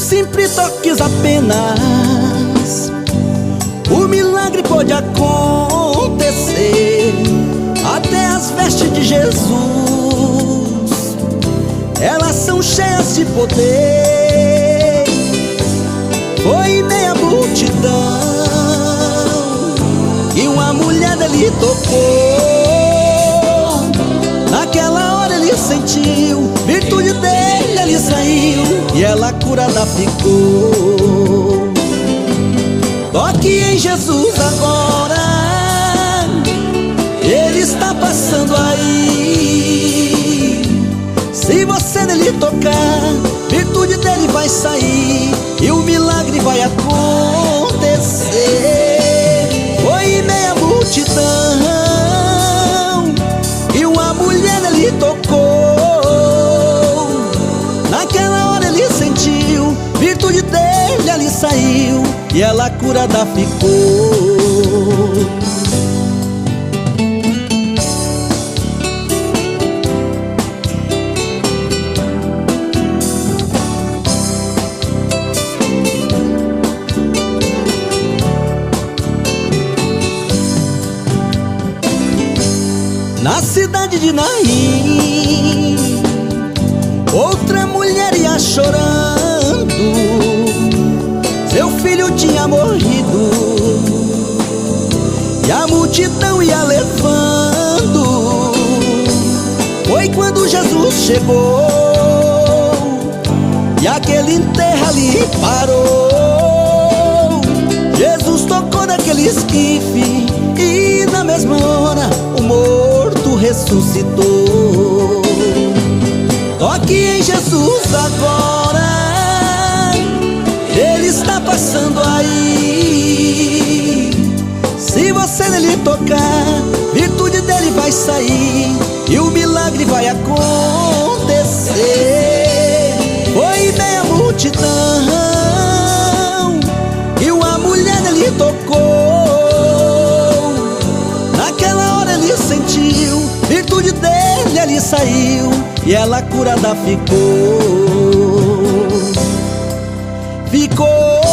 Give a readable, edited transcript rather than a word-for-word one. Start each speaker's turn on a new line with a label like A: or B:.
A: simples toques apenas, o milagre pode acontecer. Até as vestes de Jesus, elas são cheias de poder. Foi meia multidão e uma mulher dele tocou. Naquela hora ele sentiu, virtude dele ali saiu, e ela curada ficou. Toque em Jesus agora, Ele está passando aí. Se você nele tocar, virtude dele vai sair e o milagre vai acontecer. Foi meia multidão e uma mulher nele tocou. Naquela hora ele sentiu, virtude dele ali saiu, e ela curada ficou. Na cidade de Naim, outra mulher ia chorando, seu filho tinha morrido, e a multidão ia levando. Foi quando Jesus chegou e aquele enterro ali parou. Jesus tocou naquele esquife e na mesma hora o morto ressuscitou. Toque em Jesus agora, Ele está passando aí. Se você nele tocar, virtude dele vai sair e o milagre vai acontecer. Foi meia multidão e uma mulher nele tocou. Naquela hora ele sentiu, virtude dele ali saiu, e ela curada ficou. Ficou.